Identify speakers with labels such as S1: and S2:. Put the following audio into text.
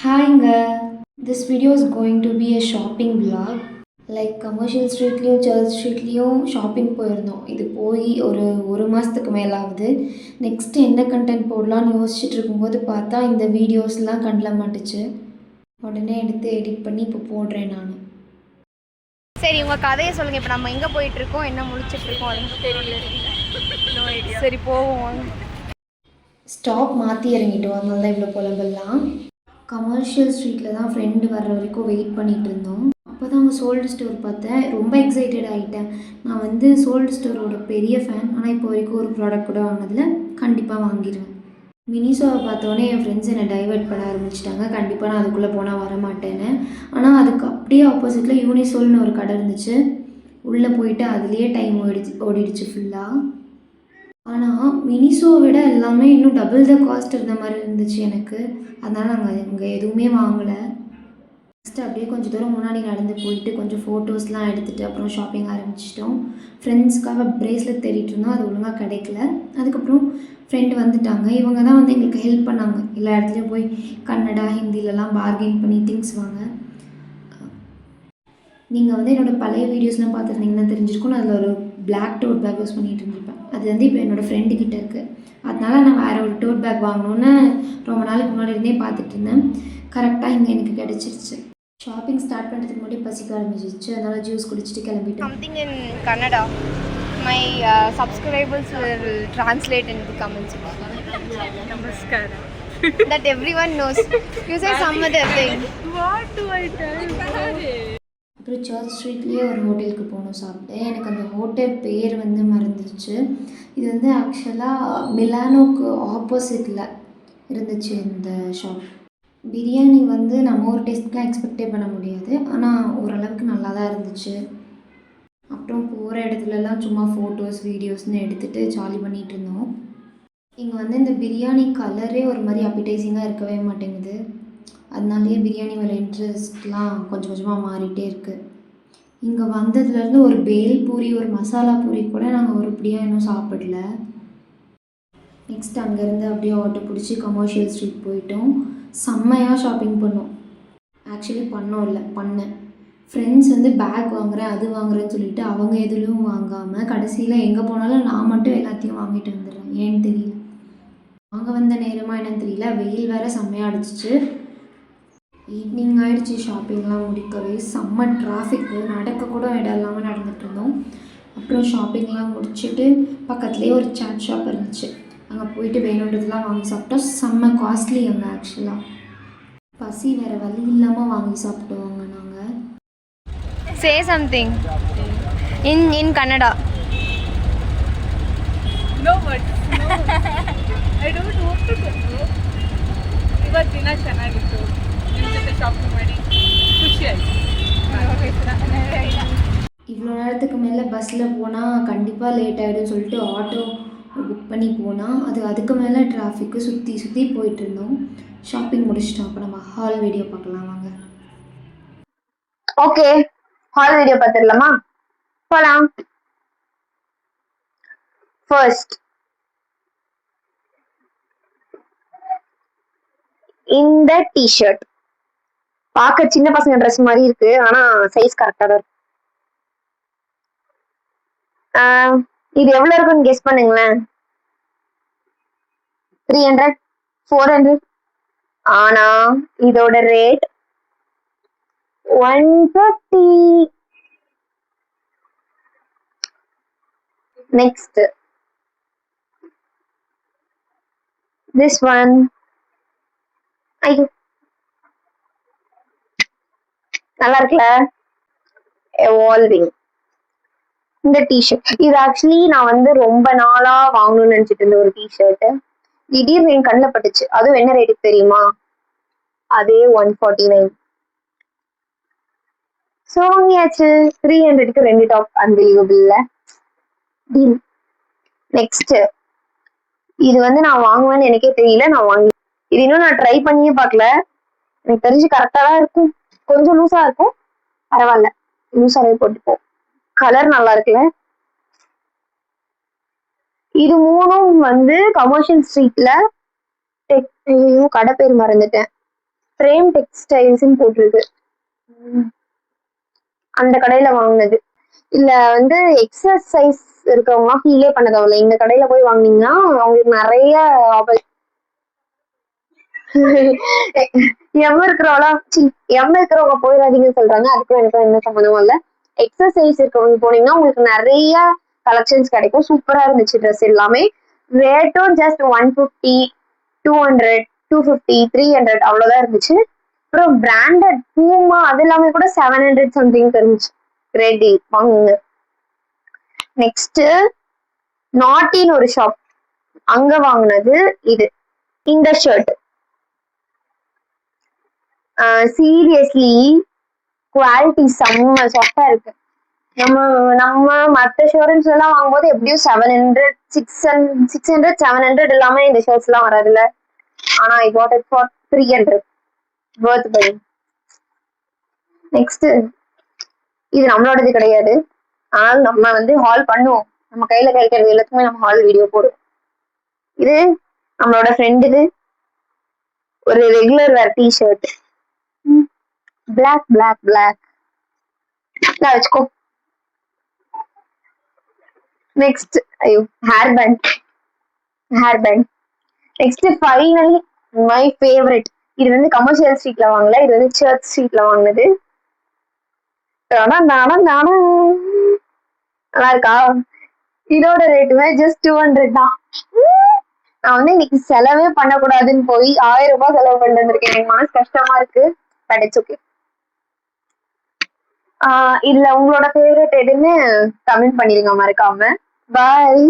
S1: ஹாய்ங்க. This video is going to be a shopping vlog. Like Commercial ஸ்ட்ரீட்லேயும் Church ஸ்ட்ரீட்லேயும் shopping போயிருந்தோம். இது போய் ஒரு மாதத்துக்கு மேலே ஆகுது. நெக்ஸ்ட்டு என்ன கண்டென்ட் போடலான்னு யோசிச்சுட்டு இருக்கும்போது பார்த்தா இந்த வீடியோஸ்லாம் கண்ணில் மாட்டுச்சு. உடனே எடுத்து எடிட் பண்ணி இப்போ போடுறேன் நான்.
S2: சரி, உங்கள் கதையை சொல்லுங்கள். இப்போ நம்ம எங்கே போயிட்டுருக்கோம், என்ன முடிச்சிட்ருக்கோம் அது தெரியல. சரி போவோம்.
S1: ஸ்டாப் மாற்றி இறங்கிட்டோம், அதனால தான் இவ்வளோ புலம்பெல்லாம். கமர்ஷியல் ஸ்ட்ரீட்டில் தான் ஃப்ரெண்டு வர்ற வரைக்கும் வெயிட் பண்ணிகிட்டு இருந்தோம். அப்போ தான் அங்கே சோல்டு ஸ்டோர் பார்த்தேன். ரொம்ப எக்ஸைட்டட் ஆகிட்டேன். நான் வந்து சோல்டு ஸ்டோரோட பெரிய ஃபேன். ஆனால் இப்போ வரைக்கும் ஒரு ப்ராடக்ட் கூட வாங்கினதில் கண்டிப்பாக வாங்கிடுவேன். மினிசோவை பார்த்தோன்னே என் ஃப்ரெண்ட்ஸ் என்னை டைவெர்ட் பண்ண ஆரம்பிச்சிட்டாங்க. கண்டிப்பாக நான் அதுக்குள்ளே போனால் வரமாட்டேன்னு. ஆனால் அதுக்கு அப்படியே ஆப்போசிட்டில் யூனிசோல்னு ஒரு கடை இருந்துச்சு. உள்ளே போயிட்டு அதுலேயே டைம் ஓடிடுச்சு ஃபுல்லாக. ஆனால் மினிசோவை விட எல்லாமே இன்னும் டபுள் த காஸ்ட் இருந்த மாதிரி இருந்துச்சு எனக்கு. அதனால் நாங்கள் இங்கே எதுவுமே வாங்கலை. நெக்ஸ்ட்டு அப்படியே கொஞ்சம் தூரம் முன்னாடி நடந்து போயிட்டு கொஞ்சம் ஃபோட்டோஸ்லாம் எடுத்துகிட்டு அப்புறம் ஷாப்பிங் ஆரம்பிச்சிட்டோம். ஃப்ரெண்ட்ஸ்க்காக ப்ரேஸ்லெட் தேடிட்டு இருந்தோம், அது ஒழுங்காக கிடைக்கல. அதுக்கப்புறம் ஃப்ரெண்டு வந்துட்டாங்க. இவங்க தான் வந்து எங்களுக்கு ஹெல்ப் பண்ணாங்க. எல்லா இடத்துலையும் போய் கன்னடா ஹிந்திலலாம் பார்கெயின் பண்ணி திங்ஸ் வாங்க. நீங்கள் வந்து என்னோடய பழைய வீடியோஸ்லாம் பார்த்துருந்தீங்கன்னா தெரிஞ்சிருக்கும். நான் அதில் ஒரு பிளாக் டோட் பேக் யூஸ் பண்ணிகிட்டு இருந்திருப்பேன். அது வந்து இப்போ என்னோடய ஃப்ரெண்டுக்கிட்ட இருக்குது. அதனால் நான் வேறு ஒரு டோட் பேக் வாங்கணுன்னு ரொம்ப நாளுக்கு முன்னாடி இருந்தே பார்த்துட்டு இருந்தேன். கரெக்டாக இங்கே எனக்கு கிடச்சிருச்சு. ஷாப்பிங் ஸ்டார்ட் பண்ணுறதுக்கு முன்னாடி பசிக்க ஆரம்பிச்சிருச்சு. அதனால் ஜூஸ் குடிச்சிட்டு கிளம்பிட்டேன்.
S2: Something in Kannada. My subscribers will translate in the comments.
S3: Namaskar.
S2: That everyone knows. You say some other thing.
S3: What do I tell you?
S1: அப்புறம் சர்ச் ஸ்ட்ரீட்லேயே ஒரு ஹோட்டலுக்கு போகணும் சாப்பிட்டு. எனக்கு அந்த ஹோட்டல் பேர் வந்து மறந்துடுச்சு. இது வந்து ஆக்சுவலாக மிலானோக்கு ஆப்போசிட்டில் இருந்துச்சு இந்த ஷாப். பிரியாணி வந்து நம்ம ஒரு டேஸ்ட்லாம் எக்ஸ்பெக்டே பண்ண முடியாது. ஆனால் ஓரளவுக்கு நல்லா தான் இருந்துச்சு. அப்புறம் போகிற இடத்துலலாம் சும்மா ஃபோட்டோஸ் வீடியோஸ்னு எடுத்துகிட்டு ஜாலி பண்ணிகிட்டு இருந்தோம். இங்கே வந்து இந்த பிரியாணி கலரே ஒரு மாதிரி அப்பிடைசிங்காக இருக்கவே மாட்டேங்குது. அதனாலேயே பிரியாணி மேலே இன்ட்ரெஸ்ட்லாம் கொஞ்சம் கொஞ்சமாக மாறிட்டே இருக்குது. இங்கே வந்ததுலேருந்து ஒரு பேல் பூரி ஒரு மசாலா பூரி கூட நாங்கள் உருப்படியாக இன்னும் சாப்பிடல. நெக்ஸ்ட் அங்கேருந்து அப்படியே ஆட்டோ பிடிச்சி கமர்ஷியல் ஸ்ட்ரீட் போயிட்டோம். செம்மையாக ஷாப்பிங் பண்ணோம். ஆக்சுவலி பண்ணேன். ஃப்ரெண்ட்ஸ் வந்து பேக் வாங்குகிறேன் அது வாங்குறேன்னு சொல்லிட்டு அவங்க எதுலேயும் வாங்காமல் கடைசியில் எங்கே போனாலும் நான் மட்டும் எல்லாத்தையும் வாங்கிட்டு வந்துடுறேன். ஏன்னு தெரியல. வாங்க வந்த நேரமாக என்னன்னு தெரியல. வெயில் வேறு செம்மையாக அடிச்சிச்சு. ஈவினிங் ஆகிடுச்சி. ஷாப்பிங்லாம் முடிக்கவே செம்ம டிராஃபிக்கு. நடக்கக்கூட இடம் இல்லாமல் நடந்துகிட்டு இருந்தோம். அப்புறம் ஷாப்பிங்லாம் முடிச்சுட்டு பக்கத்துலேயே ஒரு சாட் ஷாப் இருந்துச்சு. அங்கே போயிட்டு வேணுன்றதுலாம் வாங்கி சாப்பிட்டோம். செம்ம காஸ்ட்லி அங்கே ஆக்சுவலாக. பசி வேறு வழி இல்லாமல் வாங்கி சாப்பிட்டோங்க நாங்கள்.
S2: Say something in Kannada.
S3: No words. I don't know what to say. ಇವತ್ತು ದಿನ ಚೆನ್ನಾಗಿತ್ತು. ನಿಮ್ಮ ಜೊತೆ ಶಾಪಿಂಗ್ ಮಾಡಿ ಖುಷಿ ಆಯಿತು.
S1: இவ்வளோ நேரத்துக்கு மேலே பஸ்ஸில் போனால் கண்டிப்பாக லேட் ஆகிடும் சொல்லிட்டு ஆட்டோ புக் பண்ணி போனால் அதுக்கு மேலே டிராஃபிக்கு சுற்றி போயிட்டு இருந்தோம். ஷாப்பிங் முடிச்சிட்டோம். அப்போ நம்ம ஹால் வீடியோ பார்க்கலாம் வாங்க.
S2: ஓகே, ஹால் வீடியோ பார்த்துடலாமா? போகலாம். ஃபர்ஸ்ட் இந்த டிஷர்ட் பார்க்க சின்ன பசங்க ட்ரெஸ் மாதிரி இருக்கு. ஆனா சைஸ் கரெக்டா தான் இருக்கு. இது எவ்வளவு இருக்குன்னு கெஸ் பண்ணுங்களேன். 300 400. ஆனா இதோட ரேட் 150. Next this one. ஐயோ, நல்லா இருக்குல்ல? எவால்விங். இந்த டிஷர்ட் இது ஆக்சுவலி நான் வந்து ரொம்ப நாளா வாங்கணும்னு நினைச்சிட்டு இருந்த ஒரு டிஷர்ட். திடீர்னு என் கண்ணில் பட்டுச்சு. அதுவும் என்ன ரேட்டுக்கு தெரியுமா? அதே 149. ஸோ வாங்கியாச்சு. 300க்கு 2 டாப். அன்பிலீவபிள்ல டீல். நெக்ஸ்ட் இது வந்து நான் வாங்குவேன்னு எனக்கே தெரியல. நான் வாங்கி இது இன்னும் நான் ட்ரை பண்ணியே பார்க்கல. எனக்கு தெரிஞ்சு கரெக்டா தான் இருக்கும். கொஞ்சம் லூஸா இருக்கும், பரவாயில்ல. லூஸாவே போட்டுப்போம். கலர் நல்லா இருக்குல்ல? இது மூணும் வந்து கமர்ஷியல் ஸ்ட்ரீட்ல கடை பேர் மறந்துட்டேன். பிரேம் டெக்ஸ்டைல்ஸ்ன்னு போட்டிருக்கு. அந்த கடையில வாங்கினது. இல்ல வந்து எக்ஸசைஸ் இருக்கவங்கலாம் ஃபீலே பண்ண தேவையில்ல. இந்த கடையில போய் வாங்குனீங்கன்னா அவங்களுக்கு நிறைய எம் இருக்கிறவங்களாம் எம் இருக்கிறவங்க போயிடாதீங்கன்னு சொல்றாங்க. அதுக்கும் எனக்கும் எந்த சம்மந்தமும் இல்ல. எக்ஸசைஸ் இருக்கவங்க போனீங்கன்னா உங்களுக்கு நிறைய கலெக்ஷன்ஸ் கிடைக்கும். சூப்பரா இருந்துச்சு ட்ரெஸ் எல்லாமே. ரேட்டும் ஜஸ்ட் 150, 200, 250, 300 அவ்வளவுதான் இருந்துச்சு. அப்புறம் பிராண்டட் பூமா அது எல்லாமே கூட 700 சம்திங் இருந்துச்சு. கிரேட் டீல், வாங்குங்க. நெக்ஸ்ட் நாட்டின்னு ஒரு ஷாப், அங்க வாங்கினது இது இந்த ஷர்ட். சீரியஸ்லி குவாலிட்டி செம்ம சாஃப்டா இருக்கு. நம்ம நம்ம மற்ற ஷோரூம்ஸ்ல எல்லாம் வாங்கும்போது எப்படியும் 700, 600, 700 இல்லாம இந்த ஷர்ட்ஸ் எல்லாம் வராதுல்ல. ஆனா I got it for 300. worth buying. Next இது நம்மளோடது கிடையாது. ஆனால் நம்ம வந்து ஹால் பண்ணுவோம். நம்ம கையில கிடைக்கிறது எல்லாத்துக்குமே நம்ம ஹால் வீடியோ போடுவோம். இது நம்மளோட ஃப்ரெண்ட். இது ஒரு regular wear t-shirt. Black black black வச்சுக்கோ. நெக்ஸ்ட் ஐயோ hair band. Next finally my favourite. இது வந்து கமர்ஷியல் ஸ்ட்ரீட்ல வாங்கல, இது வந்து சர்ச் ஸ்ட்ரீட்ல வாங்கினது. நல்லா இருக்கா? இதோட ரேட்டுமே ஜஸ்ட் 200 தான். நான் வந்து இன்னைக்கு செலவே பண்ணக்கூடாதுன்னு போய் 1000 ரூபாய் செலவு பண்ணிட்டு வந்திருக்கேன். எனக்கு மனசு கஷ்டமா இருக்கு. But it's okay. இதுல உங்களோட ஃபேவரட் எதுன்னு கமெண்ட் பண்ணிருங்க மறக்காம. பாய்.